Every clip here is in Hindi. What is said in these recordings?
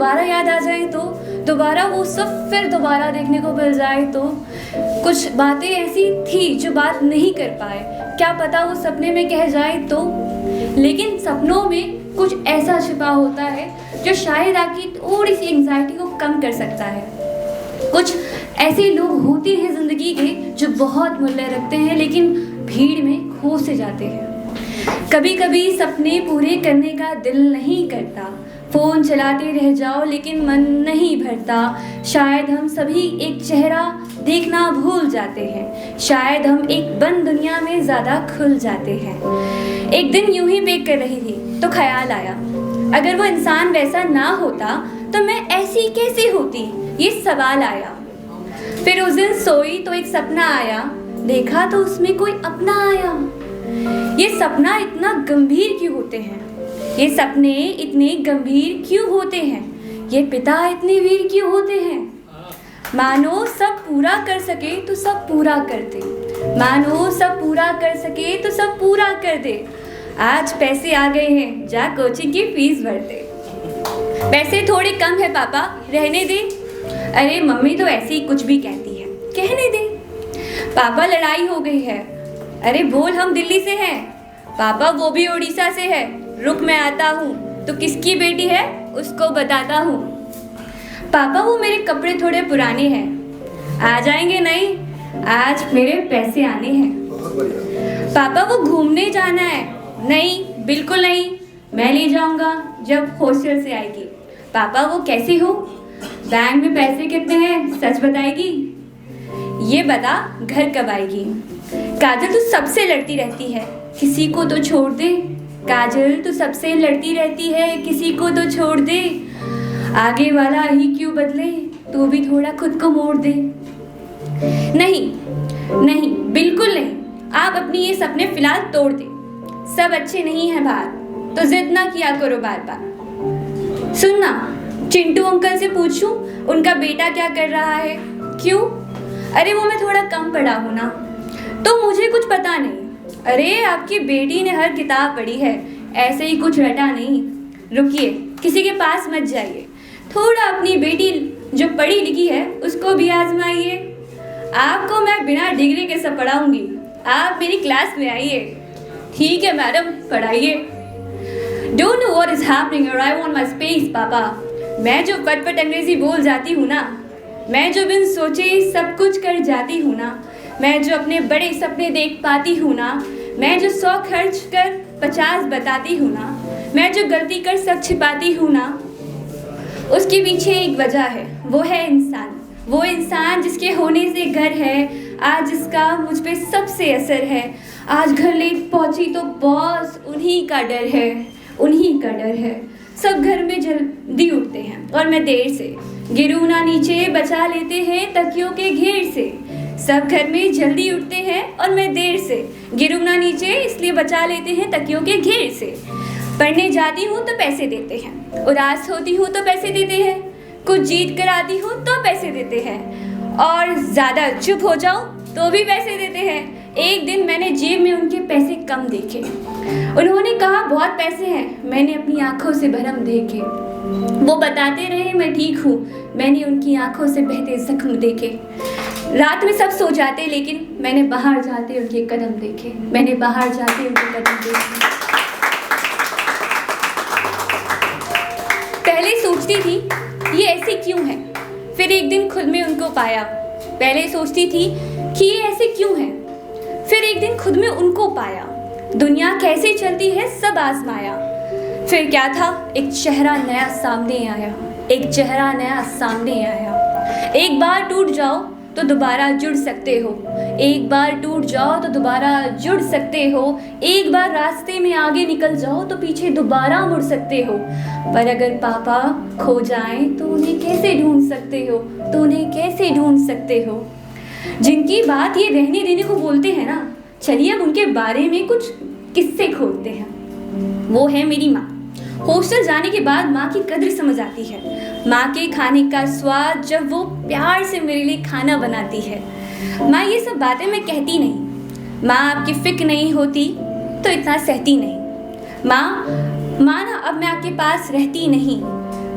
दोबारा याद आ जाए तो, दोबारा वो सब फिर दोबारा देखने को मिल जाए तो। कुछ बातें ऐसी थी जो बात नहीं कर पाए, क्या पता वो सपने में कह जाए तो। लेकिन सपनों में कुछ ऐसा छिपा होता है जो शायद आपकी थोड़ी सी एंग्जाइटी को कम कर सकता है। कुछ ऐसे लोग होते हैं ज़िंदगी के जो बहुत मूल्य रखते हैं लेकिन भीड़ में खो से जाते हैं। कभी कभी सपने पूरे करने का दिल नहीं करता, फ़ोन चलाते रह जाओ लेकिन मन नहीं भरता। शायद हम सभी एक चेहरा देखना भूल जाते हैं, शायद हम एक बंद दुनिया में ज़्यादा खुल जाते हैं। एक दिन यूं ही बेक कर रही थी तो ख्याल आया, अगर वो इंसान वैसा ना होता तो मैं ऐसी कैसे होती, ये सवाल आया। फिर उस दिन सोई तो एक सपना आया, देखा तो उसमें कोई अपना आया। ये सपना इतना गंभीर क्यों होते हैं, ये सपने इतने गंभीर क्यों होते हैं, ये पिता इतने वीर क्यों होते हैं। मानो सब पूरा कर सके तो सब पूरा कर दे, मानो सब पूरा कर सके तो सब पूरा कर दे। आज पैसे आ गए हैं, जा कोचिंग की फीस भर दे। पैसे थोड़े कम है पापा, रहने दे। अरे मम्मी तो ऐसे ही कुछ भी कहती है, कहने दे। पापा लड़ाई हो गई है, अरे बोल हम दिल्ली से हैं। पापा वो भी उड़ीसा से है, रुक मैं आता हूँ। तो किसकी बेटी है उसको बताता हूँ। पापा वो मेरे कपड़े थोड़े पुराने हैं, आ जाएंगे नहीं, आज मेरे पैसे आने हैं। पापा वो घूमने जाना है, नहीं बिल्कुल नहीं, मैं ले जाऊंगा जब हॉस्टल से आएगी। पापा वो कैसी हो, बैंक में पैसे कितने हैं सच बताएगी। ये बता घर कब आएगी। काजल तू सबसे लड़ती रहती है, किसी को तो छोड़ दे। काजल तू सबसे लड़ती रहती है, किसी को तो छोड़ दे। आगे वाला ही क्यों बदले, तू भी थोड़ा खुद को मोड़ दे। नहीं नहीं बिल्कुल नहीं, आप अपनी ये सपने फिलहाल तोड़ दे। सब अच्छे नहीं हैं बाहर, तो जिद ना किया करो बार बार। सुनना, चिंटू अंकल से पूछूं उनका बेटा क्या कर रहा है। क्यों, अरे वो मैं थोड़ा कम पढ़ा हूँ ना, तो मुझे कुछ पता नहीं। अरे आपकी बेटी ने हर किताब पढ़ी है, ऐसे ही कुछ रटा नहीं। रुकिए, किसी के पास मत जाइए, थोड़ा अपनी बेटी जो पढ़ी लिखी है उसको भी आजमाइए। आपको मैं बिना डिग्री के सब पढ़ाऊंगी, आप मेरी क्लास में आइए। ठीक है मैडम, पढ़ाइए। Don't know what is happening or I want my space, पापा। मैं जो पटपट अंग्रेजी बोल जाती हूँ ना, मैं जो बिन सोचे सब कुछ कर जाती हूँ ना, मैं जो अपने बड़े सपने देख पाती हूँ ना, मैं जो 100 खर्च कर 50 बताती हूँ ना, मैं जो गलती कर सब छिपाती हूँ ना, उसके पीछे एक वजह है, वो है इंसान। वो इंसान जिसके होने से घर है, आज जिसका मुझ पे सबसे असर है। आज घर लेट पहुंची तो बॉस उन्हीं का डर है, उन्हीं का डर है। सब घर में जल्दी उठते हैं और मैं देर से, गिरूं ना नीचे बचा लेते हैं तकियों के घेर से। सब घर में जल्दी उठते हैं और मैं देर से, गिरूं ना नीचे इसलिए बचा लेते हैं तकियों के घेर से। पढ़ने जाती हूँ तो पैसे देते हैं, उदास होती हूँ तो पैसे देते हैं, कुछ जीत कर आती हूँ तो पैसे देते हैं, और ज़्यादा चुप हो जाऊँ तो भी पैसे देते हैं। एक दिन मैंने जेब में उनके पैसे कम देखे, उन्होंने कहा बहुत पैसे हैं, मैंने अपनी आंखों से भरम देखे। वो बताते रहे मैं ठीक हूँ, मैंने उनकी आंखों से बहते जख्म देखे। रात में सब सो जाते लेकिन मैंने बाहर जाते उनके कदम देखे, मैंने बाहर जाते उनके कदम देखे। पहले सोचती थी ये ऐसे क्यों है, फिर एक दिन खुद में उनको पाया। पहले सोचती थी कि ये ऐसे क्यों है, फिर एक दिन खुद में उनको पाया। दुनिया कैसे चलती है सब आजमाया, फिर क्या था एक चेहरा नया सामने आया, एक चेहरा नया सामने आया। एक बार टूट जाओ तो दोबारा जुड़ सकते हो, एक बार टूट जाओ तो दोबारा जुड़ सकते हो, एक बार रास्ते में आगे निकल जाओ तो पीछे दोबारा मुड़ सकते हो। पर अगर पापा खो जाएं तो उन्हें कैसे ढूंढ सकते हो, तो उन्हें कैसे ढूंढ सकते हो। जिनकी बात ये रहने देने को बोलते हैं ना, चलिए अब उनके बारे में कुछ किस्से खोलते हैं। वो है मेरी माँ। हॉस्टल जाने के बाद माँ की कद्र समझ आती है, माँ के खाने का स्वाद जब वो प्यार से मेरे लिए खाना बनाती है। माँ ये सब बातें मैं कहती नहीं, माँ आपकी फिक्र नहीं होती तो इतना सहती नहीं। माँ ना अब मैं आपके पास रहती नहीं,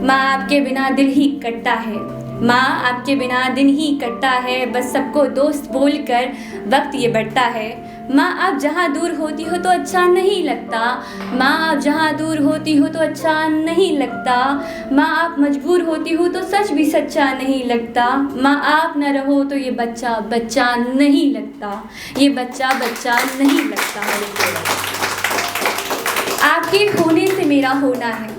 माँ आपके बिना दिल ही कटता है, माँ आपके बिना दिन ही कटता है, बस सबको दोस्त बोलकर वक्त ये बढ़ता है। माँ आप जहाँ दूर होती हो तो अच्छा नहीं लगता, माँ आप जहाँ दूर होती हो तो अच्छा नहीं लगता, माँ आप मजबूर होती हो तो सच भी सच्चा नहीं लगता, माँ आप न रहो तो ये बच्चा बच्चा नहीं लगता, ये बच्चा बच्चा नहीं लगता। आपके होने से मेरा होना है,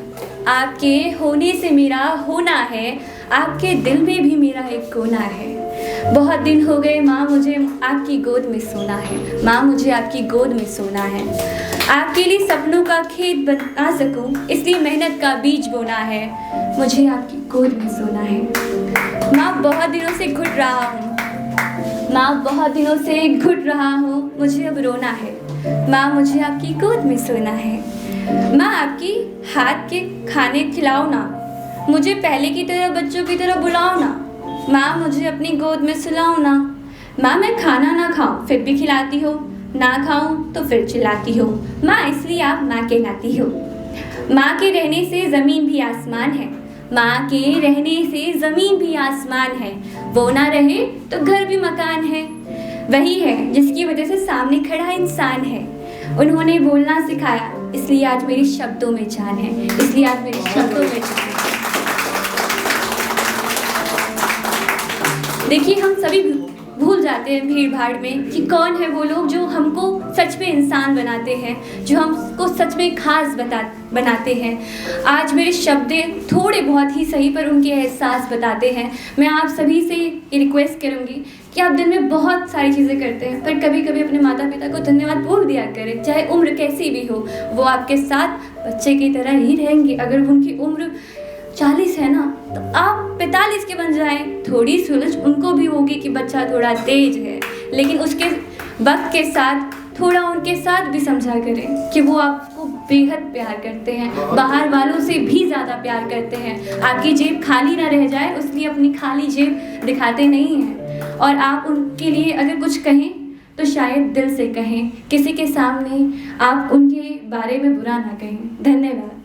आपके होने से मेरा होना है, आपके दिल में भी मेरा एक कोना है। बहुत दिन हो गए माँ मुझे आपकी गोद में सोना है, माँ मुझे आपकी गोद में सोना है। आपके लिए सपनों का खेत बना सकूं इसलिए मेहनत का बीज बोना है, मुझे आपकी गोद में सोना है। माँ बहुत दिनों से घुट रहा हूँ, माँ बहुत दिनों से घुट रहा हूँ, मुझे अब रोना है, माँ मुझे आपकी गोद में सोना है। माँ आपकी हाथ के खाने खिलाओ ना, मुझे पहले की तरह बच्चों की तरह बुलाओ ना, माँ मुझे अपनी गोद में सुलाओ ना। माँ मैं खाना ना खाऊं फिर भी खिलाती हो, ना खाऊं तो फिर चिल्लाती हो, माँ इसलिए आप माँ कहलाती हो। माँ के रहने से ज़मीन भी आसमान है, माँ के रहने से ज़मीन भी आसमान है, वो ना रहे तो घर भी मकान है। वही है जिसकी वजह से सामने खड़ा इंसान है, उन्होंने बोलना सिखाया इसलिए आज मेरे शब्दों में जान है, इसलिए आज मेरे शब्दों में जान है। देखिए हम सभी भूल जाते हैं भीड़ भाड़ में कि कौन है वो लोग जो हमको सच में इंसान बनाते हैं, जो हमको सच में खास बनाते हैं। आज मेरे शब्द थोड़े बहुत ही सही पर उनके एहसास बताते हैं। मैं आप सभी से ये रिक्वेस्ट करूँगी कि आप दिन में बहुत सारी चीज़ें करते हैं पर कभी कभी अपने माता पिता को धन्यवाद बोल दिया करें, चाहे उम्र कैसी भी हो, वो आपके साथ बच्चे की तरह ही रहेंगे। अगर उनकी उम्र 40 है ना तो आप 45 के बन जाएं, थोड़ी सूझ उनको भी होगी कि बच्चा थोड़ा तेज है, लेकिन उसके वक्त के साथ थोड़ा उनके साथ भी समझा करें कि वो आपको बेहद प्यार करते हैं, बाहर वालों से भी ज़्यादा प्यार करते हैं। आपकी जेब खाली ना रह जाए इसलिए अपनी खाली जेब दिखाते नहीं हैं, और आप उनके लिए अगर कुछ कहें तो शायद दिल से कहें, किसी के सामने आप उनके बारे में बुरा ना कहें। धन्यवाद।